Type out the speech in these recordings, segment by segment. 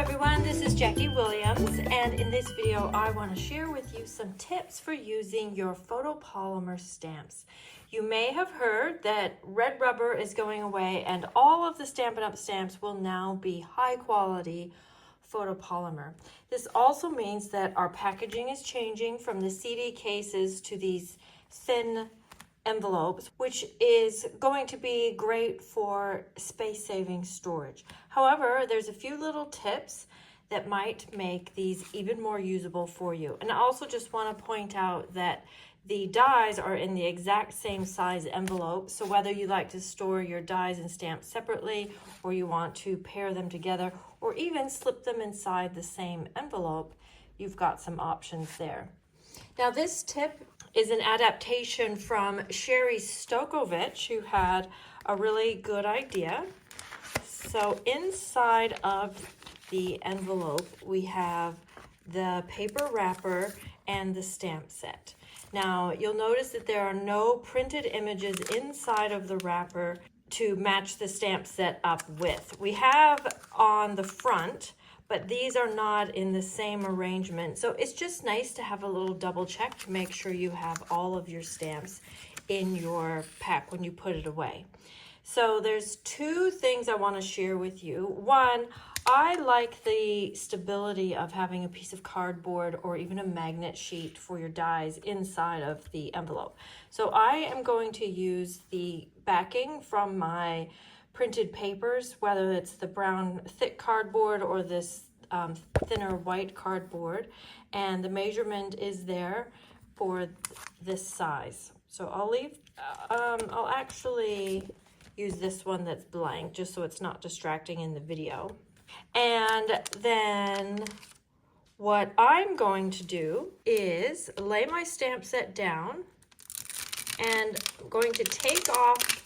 everyone, this is Jackie Williams, and in this video I want to share with you some tips for using your photopolymer stamps. You may have heard that red rubber is going away and all of the Stampin' Up! Stamps will now be high quality photopolymer. This also means that our packaging is changing from the CD cases to these thin envelopes, which is going to be great for space-saving storage. However, there's a few little tips that might make these even more usable for you. And I also just want to point out that the dies are in the exact same size envelope, so whether you like to store your dies and stamps separately, or you want to pair them together, or even slip them inside the same envelope, you've got some options there. Now this tip is an adaptation from Sherry Stokovich, who had a really good idea. So inside of the envelope, we have the paper wrapper and the stamp set. Now you'll notice that there are no printed images inside of the wrapper to match the stamp set up with. We have on the front, but these are not in the same arrangement. So it's just nice to have a little double check to make sure you have all of your stamps in your pack when you put it away. So there's two things I want to share with you. One, I like the stability of having a piece of cardboard or even a magnet sheet for your dies inside of the envelope. So I am going to use the backing from my printed papers, whether it's the brown thick cardboard or this thinner white cardboard, and the measurement is there for this size. So I'll actually use this one that's blank just so it's not distracting in the video. And then what I'm going to do is lay my stamp set down, and I'm going to take off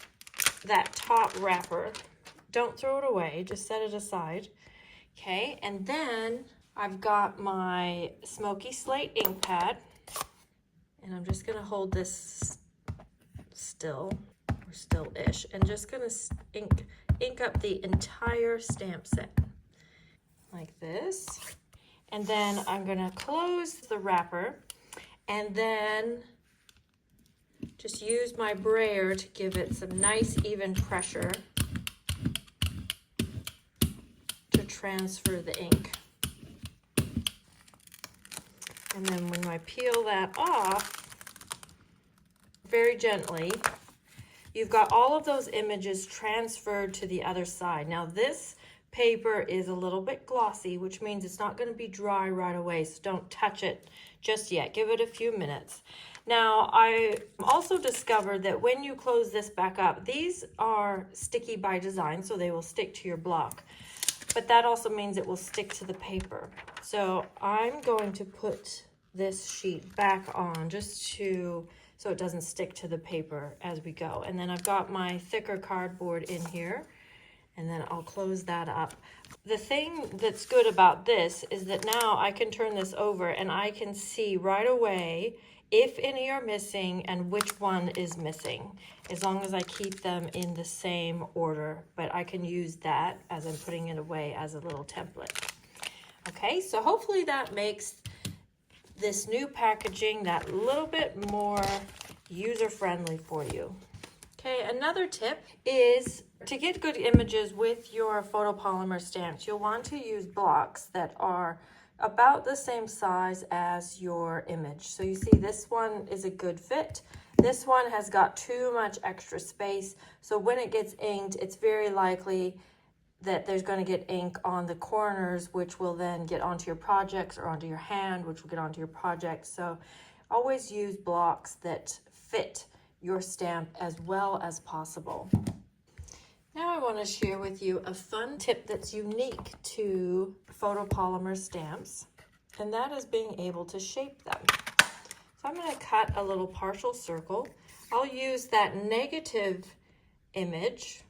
that top wrapper. Don't throw it away, just set it aside. Okay, and then I've got my smoky slate ink pad, and I'm just gonna hold this still, or still-ish, and just gonna ink up the entire stamp set like this. And then I'm gonna close the wrapper, and then just use my brayer to give it some nice even pressure to transfer the ink. And then when I peel that off, very gently, you've got all of those images transferred to the other side. Now this paper is a little bit glossy, which means it's not going to be dry right away, so don't touch it just yet. Give it a few minutes. Now, I also discovered that when you close this back up, these are sticky by design, so they will stick to your block. But that also means it will stick to the paper. So I'm going to put this sheet back on just so it doesn't stick to the paper as we go. And then I've got my thicker cardboard in here, and then I'll close that up. The thing that's good about this is that now I can turn this over and I can see right away if any are missing and which one is missing, as long as I keep them in the same order. But I can use that as I'm putting it away as a little template. Okay, so hopefully that makes this new packaging that little bit more user-friendly for you. Okay, another tip is to get good images with your photopolymer stamps, you'll want to use blocks that are about the same size as your image. So you see this one is a good fit. This one has got too much extra space, so when it gets inked, it's very likely that there's going to get ink on the corners, which will then get onto your projects, or onto your hand, which will get onto your project. So always use blocks that fit your stamp as well as possible. Now I want to share with you a fun tip that's unique to photopolymer stamps, and that is being able to shape them. So I'm going to cut a little partial circle. I'll use that negative image,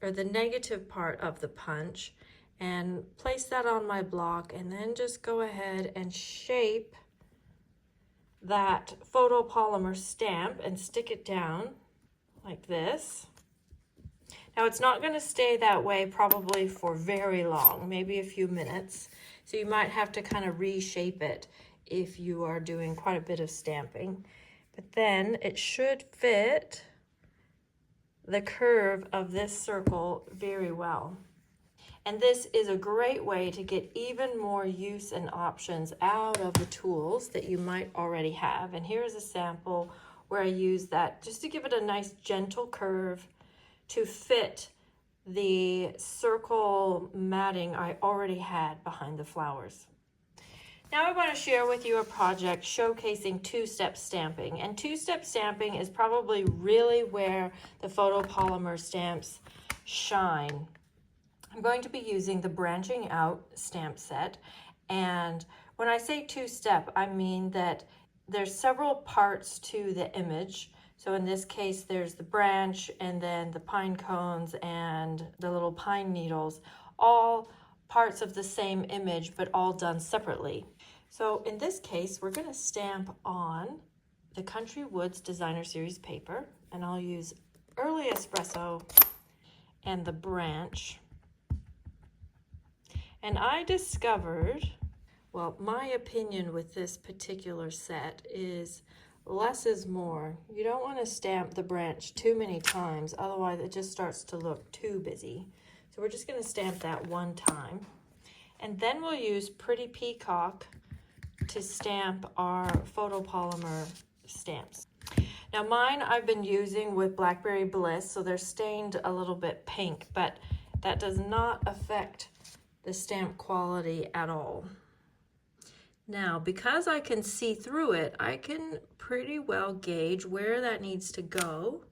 or the negative part of the punch, and place that on my block, and then just go ahead and shape that photopolymer stamp and stick it down like this. Now it's not going to stay that way probably for very long, maybe a few minutes. So you might have to kind of reshape it if you are doing quite a bit of stamping. But then it should fit the curve of this circle very well. And this is a great way to get even more use and options out of the tools that you might already have. And here's a sample where I use that just to give it a nice gentle curve to fit the circle matting I already had behind the flowers. Now I want to share with you a project showcasing two-step stamping. And two-step stamping is probably really where the photopolymer stamps shine. I'm going to be using the branching out stamp set, and when I say two-step, I mean that there's several parts to the image. So in this case, there's the branch and then the pine cones and the little pine needles, all parts of the same image, but all done separately. So in this case, we're going to stamp on the Country Woods Designer Series paper, and I'll use Early Espresso and the branch. And I discovered, well, my opinion with this particular set is less is more. You don't want to stamp the branch too many times, otherwise it just starts to look too busy. So we're just going to stamp that one time. And then we'll use Pretty Peacock to stamp our photopolymer stamps. Now mine I've been using with Blackberry Bliss, so they're stained a little bit pink, but that does not affect the stamp quality at all. Now, because I can see through it, I can pretty well gauge where that needs to go.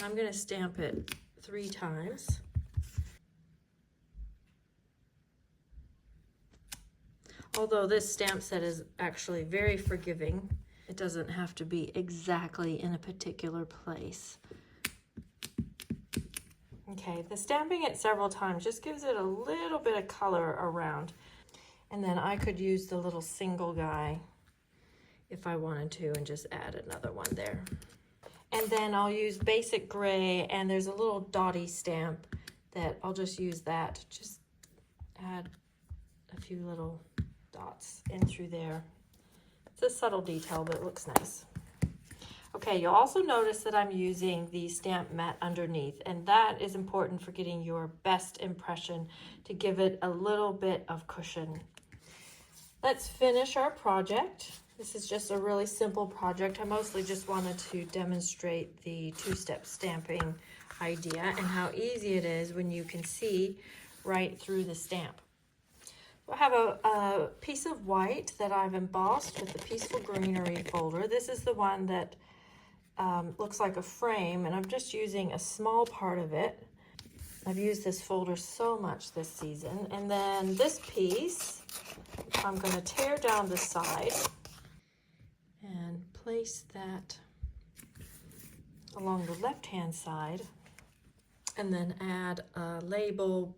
I'm going to stamp it 3 times. Although this stamp set is actually very forgiving, it doesn't have to be exactly in a particular place. Okay, the stamping it several times just gives it a little bit of color around. And then I could use the little single guy if I wanted to and just add another one there. And then I'll use basic gray, and there's a little dotty stamp that I'll just use that. Just add a few little dots in through there. It's a subtle detail, but it looks nice. Okay, you'll also notice that I'm using the stamp mat underneath, and that is important for getting your best impression, to give it a little bit of cushion. Let's finish our project. This is just a really simple project. I mostly just wanted to demonstrate the two-step stamping idea and how easy it is when you can see right through the stamp. I have a piece of white that I've embossed with the Peaceful Greenery folder. This is the one that looks like a frame, and I'm just using a small part of it. I've used this folder so much this season. And then this piece, I'm going to tear down the side and place that along the left-hand side, and then add a label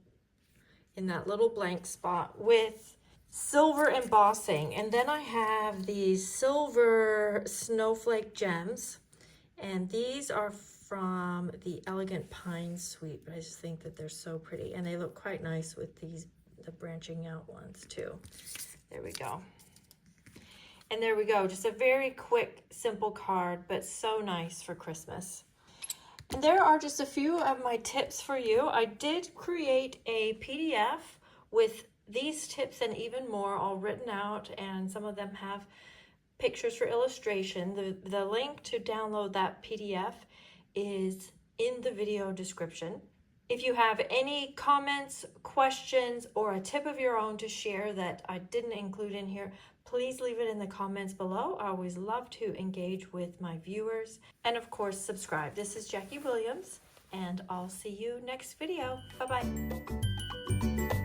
in that little blank spot with silver embossing. And then I have these silver snowflake gems, and these are from the Elegant Pine Suite. I just think that they're so pretty, and they look quite nice with the branching out ones too. There we go. And there we go, just a very quick, simple card, but so nice for Christmas. And there are just a few of my tips for you. I did create a PDF with these tips and even more all written out, and some of them have pictures for illustration. The link to download that PDF is in the video description. If you have any comments, questions, or a tip of your own to share that I didn't include in here, please leave it in the comments below. I always love to engage with my viewers. And of course, subscribe. This is Jackie Williams, and I'll see you next video. Bye-bye.